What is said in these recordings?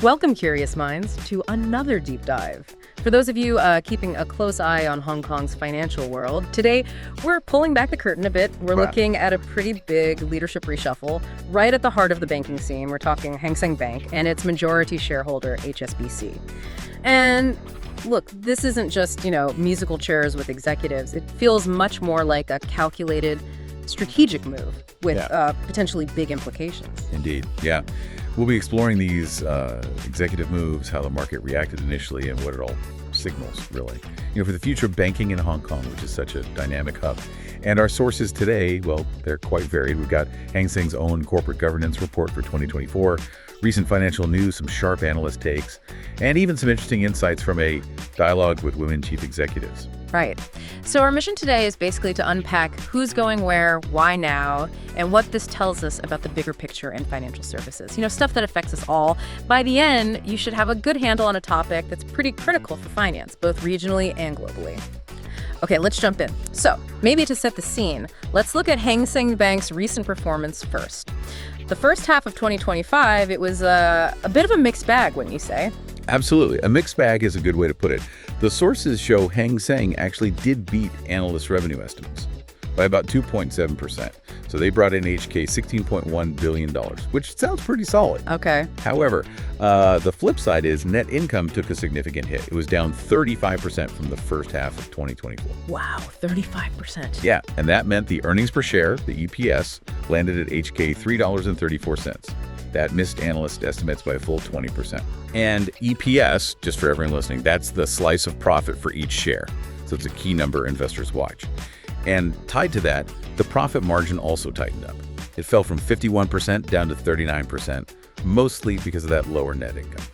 Welcome, curious minds, to another deep dive. For those of you keeping a close eye on Hong Kong's financial world, today we're pulling back the curtain a bit. We're looking at a pretty big leadership reshuffle right at the heart of the banking scene. We're talking Hang Seng Bank and its majority shareholder, HSBC. And look, this isn't just, musical chairs with executives. It feels much more like a calculated strategic move with potentially big implications. Indeed, yeah. We'll be exploring these executive moves, how the market reacted initially, and what it all signals, really. For the future of banking in Hong Kong, which is such a dynamic hub. And our sources today, well, they're quite varied. We've got Hang Seng's own corporate governance report for 2024, recent financial news, some sharp analyst takes, and even some interesting insights from a dialogue with women chief executives. Right. So our mission today is basically to unpack who's going where, why now, and what this tells us about the bigger picture in financial services. Stuff that affects us all. By the end, you should have a good handle on a topic that's pretty critical for finance, both regionally and globally. Okay, let's jump in. So, maybe to set the scene, let's look at Hang Seng Bank's recent performance first. The first half of 2025, it was a bit of a mixed bag, wouldn't you say? Absolutely. A mixed bag is a good way to put it. The sources show Hang Seng actually did beat analyst revenue estimates by about 2.7%. So they brought in HK $16.1 billion, which sounds pretty solid. Okay. However, the flip side is net income took a significant hit. It was down 35% from the first half of 2024. Wow, 35%. Yeah, and that meant the earnings per share, the EPS, landed at HK $3.34. That missed analyst estimates by a full 20%. And EPS, just for everyone listening, that's the slice of profit for each share. So it's a key number investors watch. And tied to that, the profit margin also tightened up. It fell from 51% down to 39%, mostly because of that lower net income.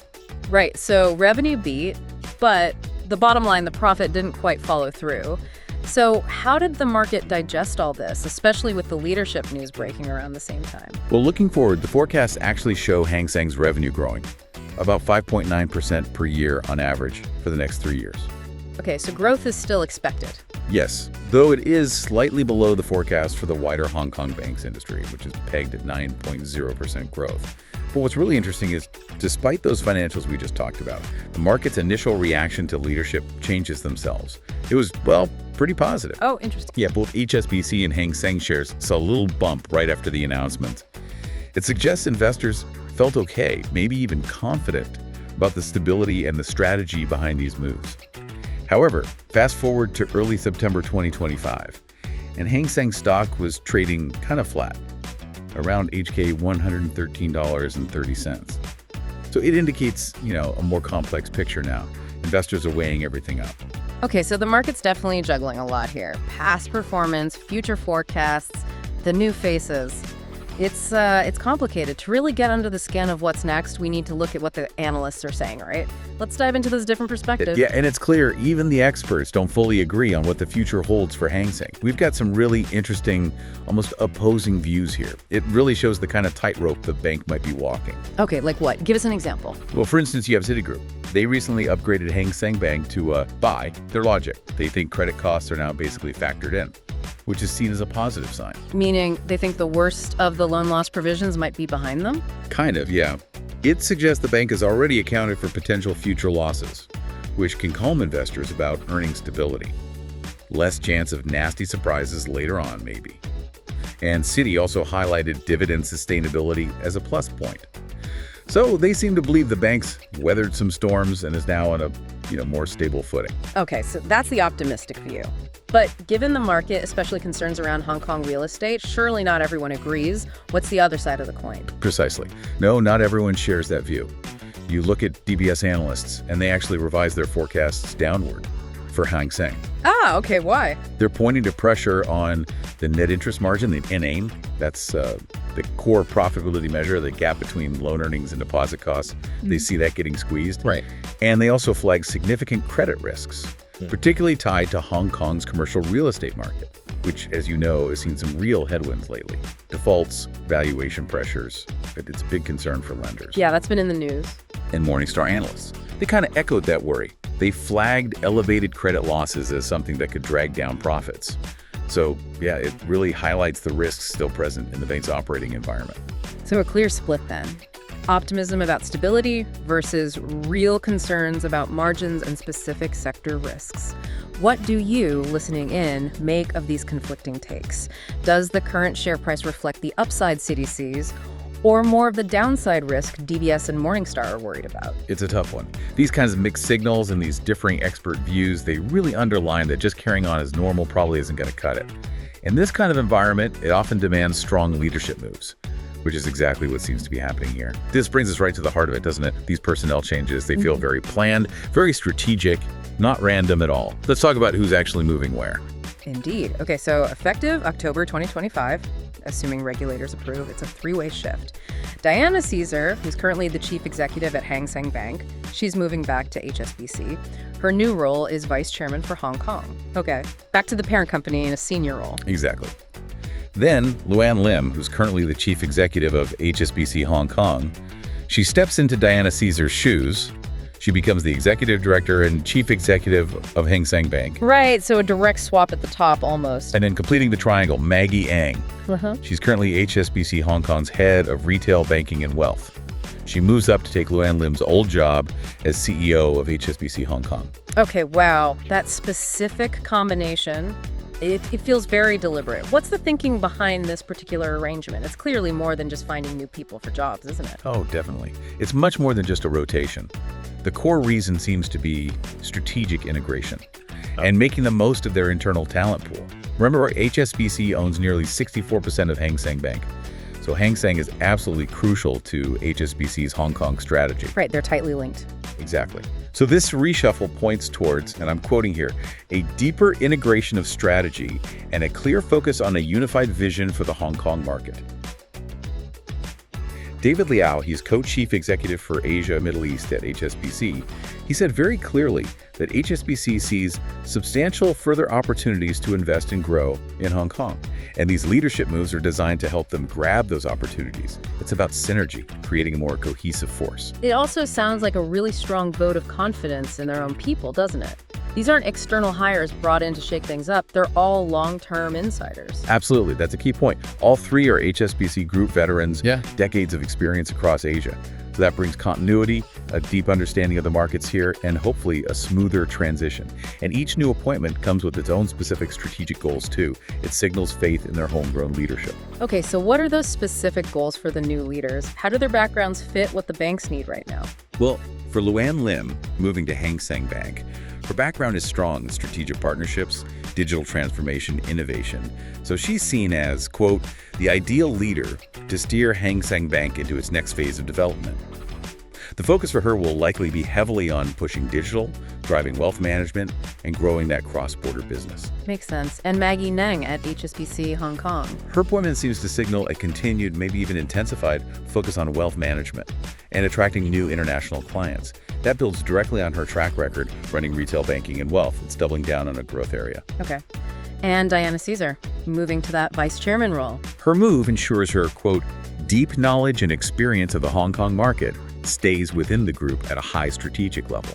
Right, so revenue beat, but the bottom line, the profit didn't quite follow through. So how did the market digest all this, especially with the leadership news breaking around the same time? Well, looking forward, the forecasts actually show Hang Seng's revenue growing, about 5.9% per year on average for the next 3 years. Okay, so growth is still expected. Yes, though it is slightly below the forecast for the wider Hong Kong banks industry, which is pegged at 9.0% growth. But what's really interesting is, despite those financials we just talked about, the market's initial reaction to leadership changes themselves. It was, pretty positive. Oh, interesting. Yeah, both HSBC and Hang Seng shares saw a little bump right after the announcement. It suggests investors felt okay, maybe even confident about the stability and the strategy behind these moves. However, fast forward to early September 2025, and Hang Seng stock was trading kind of flat, around HK $113.30. So it indicates, a more complex picture now. Investors are weighing everything up. Okay, so the market's definitely juggling a lot here. Past performance, future forecasts, the new faces. It's complicated. To really get under the skin of what's next, we need to look at what the analysts are saying, right? Let's dive into those different perspectives. Yeah, and it's clear even the experts don't fully agree on what the future holds for Hang Seng. We've got some really interesting, almost opposing views here. It really shows the kind of tightrope the bank might be walking. Okay, like what? Give us an example. Well, for instance, you have Citigroup. They recently upgraded Hang Seng Bank to buy their logic. They think credit costs are now basically factored in, which is seen as a positive sign. Meaning they think the worst of the loan loss provisions might be behind them? Kind of, yeah. It suggests the bank has already accounted for potential future losses, which can calm investors about earning stability. Less chance of nasty surprises later on, maybe. And Citi also highlighted dividend sustainability as a plus point. So they seem to believe the bank's weathered some storms and is now on a more stable footing. Okay, so that's the optimistic view. But given the market, especially concerns around Hong Kong real estate, surely not everyone agrees. What's the other side of the coin? Precisely. No, not everyone shares that view. You look at DBS analysts, and they actually revise their forecasts downward for Hang Seng. Ah, okay, why? They're pointing to pressure on the net interest margin, the NAIM. That's the core profitability measure, the gap between loan earnings and deposit costs. They see that getting squeezed. Right. And they also flag significant credit risks, particularly tied to Hong Kong's commercial real estate market, which, as you know, has seen some real headwinds lately. Defaults, valuation pressures. It's a big concern for lenders. Yeah, that's been in the news. And Morningstar analysts, they kind of echoed that worry. They flagged elevated credit losses as something that could drag down profits. So, yeah, it really highlights the risks still present in the bank's operating environment. So a clear split then. Optimism about stability versus real concerns about margins and specific sector risks. What do you, listening in, make of these conflicting takes? Does the current share price reflect the upside CDCs or more of the downside risk DBS and Morningstar are worried about? It's a tough one. These kinds of mixed signals and these differing expert views, they really underline that just carrying on as normal probably isn't going to cut it. In this kind of environment, it often demands strong leadership moves, which is exactly what seems to be happening here. This brings us right to the heart of it, doesn't it? These personnel changes, they feel very planned, very strategic, not random at all. Let's talk about who's actually moving where. Indeed. Okay, so effective October 2025, assuming regulators approve, it's a three-way shift. Diana Cesar, who's currently the chief executive at Hang Seng Bank, she's moving back to HSBC. Her new role is vice chairman for Hong Kong. Okay, back to the parent company in a senior role. Exactly. Then, Luanne Lim, who's currently the chief executive of HSBC Hong Kong, she steps into Diana Cesar's shoes. She becomes the executive director and chief executive of Hang Seng Bank. Right, so a direct swap at the top almost. And then completing the triangle, Maggie Ng. She's currently HSBC Hong Kong's head of retail banking and wealth. She moves up to take Luanne Lim's old job as CEO of HSBC Hong Kong. Okay, wow. That specific combination, it feels very deliberate. What's the thinking behind this particular arrangement? It's clearly more than just finding new people for jobs, isn't it? Oh, definitely. It's much more than just a rotation. The core reason seems to be strategic integration and making the most of their internal talent pool. Remember, HSBC owns nearly 64% of Hang Seng Bank. So Hang Seng is absolutely crucial to HSBC's Hong Kong strategy. Right, they're tightly linked. Exactly. So this reshuffle points towards, and I'm quoting here, a deeper integration of strategy and a clear focus on a unified vision for the Hong Kong market. David Liao, he's co-chief executive for Asia Middle East at HSBC. He said very clearly that HSBC sees substantial further opportunities to invest and grow in Hong Kong. And these leadership moves are designed to help them grab those opportunities. It's about synergy, creating a more cohesive force. It also sounds like a really strong vote of confidence in their own people, doesn't it? These aren't external hires brought in to shake things up. They're all long-term insiders. Absolutely. That's a key point. All three are HSBC Group veterans, decades of experience across Asia. So that brings continuity, a deep understanding of the markets here, and hopefully a smoother transition. And each new appointment comes with its own specific strategic goals too. It signals faith in their homegrown leadership. Okay, so what are those specific goals for the new leaders? How do their backgrounds fit what the banks need right now? Well, for Luanne Lim, moving to Hang Seng Bank, her background is strong in strategic partnerships, digital transformation, innovation. So she's seen as, quote, the ideal leader to steer Hang Seng Bank into its next phase of development. The focus for her will likely be heavily on pushing digital, driving wealth management, and growing that cross-border business. Makes sense. And Maggie Ng at HSBC Hong Kong. Her appointment seems to signal a continued, maybe even intensified, focus on wealth management and attracting new international clients. That builds directly on her track record running retail banking and wealth. It's doubling down on a growth area. Okay. And Diana Cesar, moving to that vice chairman role. Her move ensures her, quote, deep knowledge and experience of the Hong Kong market stays within the group at a high strategic level.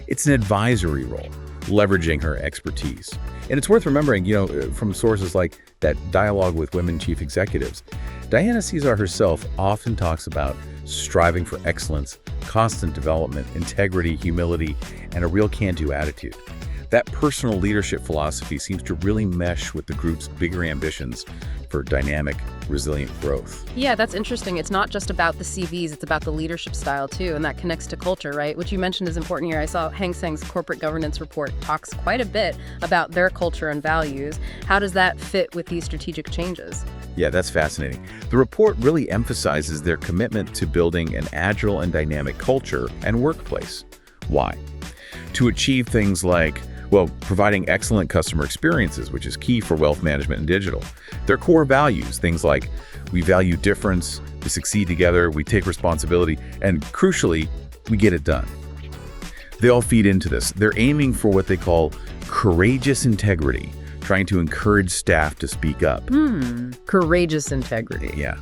It's an advisory role, leveraging her expertise. And it's worth remembering, from sources like that dialogue with women chief executives, Diana Cesar herself often talks about striving for excellence, constant development, integrity, humility, and a real can-do attitude. That personal leadership philosophy seems to really mesh with the group's bigger ambitions for dynamic, resilient growth. Yeah, that's interesting. It's not just about the CVs, it's about the leadership style too, and that connects to culture, right? Which you mentioned is important here. I saw Hang Seng's corporate governance report talks quite a bit about their culture and values. How does that fit with these strategic changes? Yeah, that's fascinating. The report really emphasizes their commitment to building an agile and dynamic culture and workplace. Why? To achieve things like, providing excellent customer experiences, which is key for wealth management and digital. Their core values, things like we value difference, we succeed together, we take responsibility, and crucially, we get it done. They all feed into this. They're aiming for what they call courageous integrity, trying to encourage staff to speak up. Courageous integrity. Yeah.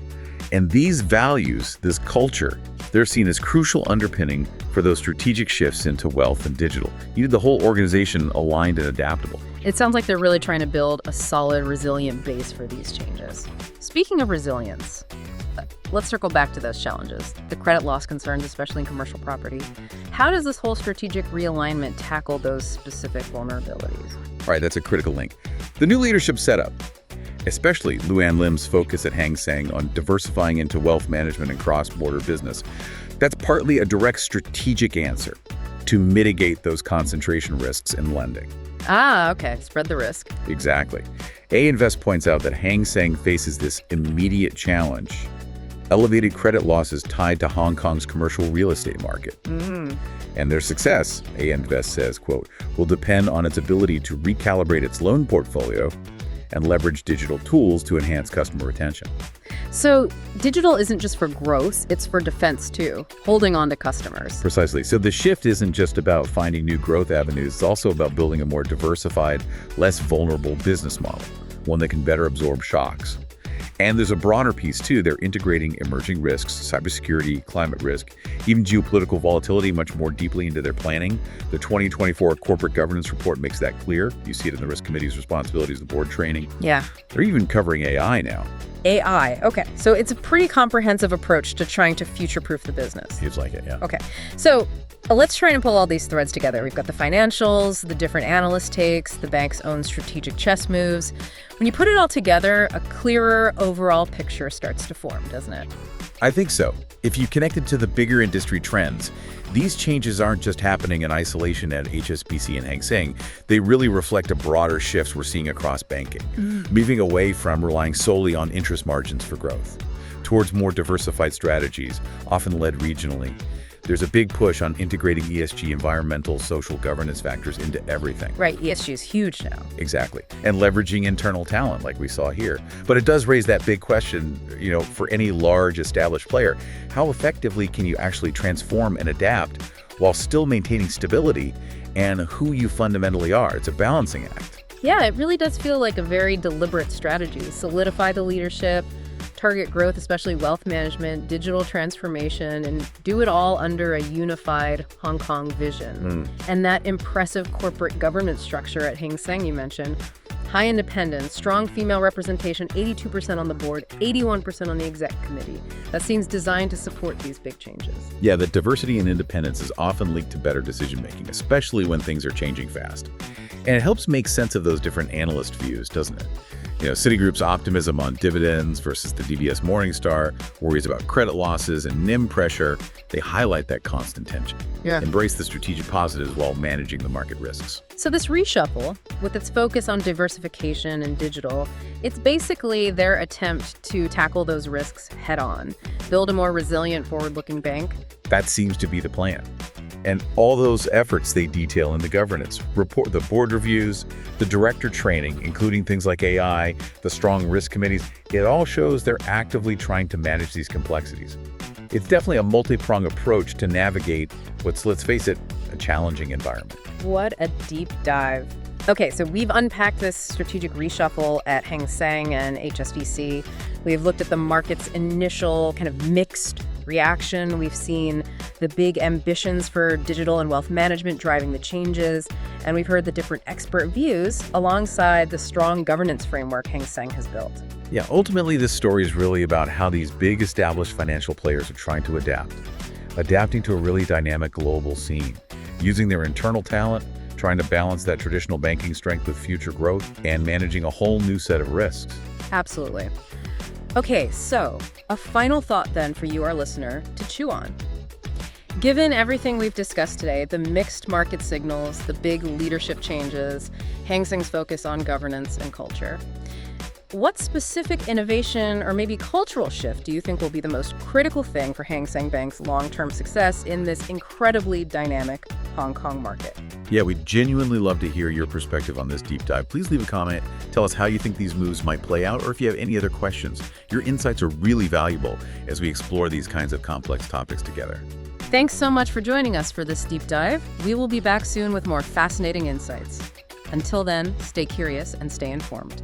And these values, this culture, they're seen as crucial underpinning for those strategic shifts into wealth and digital. You need the whole organization aligned and adaptable. It sounds like they're really trying to build a solid, resilient base for these changes. Speaking of resilience, let's circle back to those challenges, the credit loss concerns, especially in commercial property. How does this whole strategic realignment tackle those specific vulnerabilities? All right, that's a critical link. The new leadership setup, especially Luanne Lim's focus at Hang Seng on diversifying into wealth management and cross-border business, that's partly a direct strategic answer to mitigate those concentration risks in lending. Ah, okay. Spread the risk. Exactly. A-Invest points out that Hang Seng faces this immediate challenge: elevated credit losses tied to Hong Kong's commercial real estate market. And their success, A-Invest says, quote, will depend on its ability to recalibrate its loan portfolio and leverage digital tools to enhance customer retention. So digital isn't just for growth, it's for defense too, holding on to customers. Precisely. So the shift isn't just about finding new growth avenues, it's also about building a more diversified, less vulnerable business model, one that can better absorb shocks. And there's a broader piece too. They're integrating emerging risks, cybersecurity, climate risk, even geopolitical volatility much more deeply into their planning. The 2024 Corporate Governance Report makes that clear. You see it in the Risk Committee's responsibilities, the board training. Yeah. They're even covering AI now. AI. Okay. So it's a pretty comprehensive approach to trying to future-proof the business. Seems like it, yeah. Okay. So let's try and pull all these threads together. We've got the financials, the different analyst takes, the bank's own strategic chess moves. When you put it all together, a clearer overall picture starts to form, doesn't it? I think so. If you connect it to the bigger industry trends, these changes aren't just happening in isolation at HSBC and Hang Seng. They really reflect a broader shift we're seeing across banking, moving away from relying solely on interest margins for growth, towards more diversified strategies, often led regionally. There's a big push on integrating ESG, environmental, social governance factors into everything. Right, ESG is huge now. Exactly. And leveraging internal talent like we saw here. But it does raise that big question, for any large established player, how effectively can you actually transform and adapt while still maintaining stability and who you fundamentally are? It's a balancing act. Yeah, it really does feel like a very deliberate strategy. Solidify the leadership, target growth, especially wealth management, digital transformation, and do it all under a unified Hong Kong vision. And that impressive corporate governance structure at Hang Seng you mentioned, high independence, strong female representation, 82% on the board, 81% on the exec committee. That seems designed to support these big changes. Yeah, that diversity and independence is often linked to better decision-making, especially when things are changing fast. And it helps make sense of those different analyst views, doesn't it? Citigroup's optimism on dividends versus the DBS Morningstar, worries about credit losses and NIM pressure, they highlight that constant tension. Yeah. Embrace the strategic positives while managing the market risks. So this reshuffle, with its focus on diversification and digital, it's basically their attempt to tackle those risks head-on, build a more resilient, forward-looking bank. That seems to be the plan. And all those efforts they detail in the governance report, the board reviews, the director training, including things like AI, the strong risk committees, it all shows they're actively trying to manage these complexities. It's definitely a multi-pronged approach to navigate what's, let's face it, a challenging environment. What a deep dive. Okay, so we've unpacked this strategic reshuffle at Hang Seng and HSBC. We've looked at the market's initial kind of mixed reaction. We've seen the big ambitions for digital and wealth management driving the changes. And we've heard the different expert views alongside the strong governance framework Hang Seng has built. Yeah, ultimately, this story is really about how these big established financial players are trying to adapting to a really dynamic global scene, using their internal talent, trying to balance that traditional banking strength with future growth, and managing a whole new set of risks. Absolutely. Okay, so a final thought then for you, our listener, to chew on. Given everything we've discussed today, the mixed market signals, the big leadership changes, Hang Seng's focus on governance and culture, what specific innovation or maybe cultural shift do you think will be the most critical thing for Hang Seng Bank's long-term success in this incredibly dynamic Hong Kong market? Yeah, we'd genuinely love to hear your perspective on this deep dive. Please leave a comment. Tell us how you think these moves might play out, or if you have any other questions. Your insights are really valuable as we explore these kinds of complex topics together. Thanks so much for joining us for this deep dive. We will be back soon with more fascinating insights. Until then, stay curious and stay informed.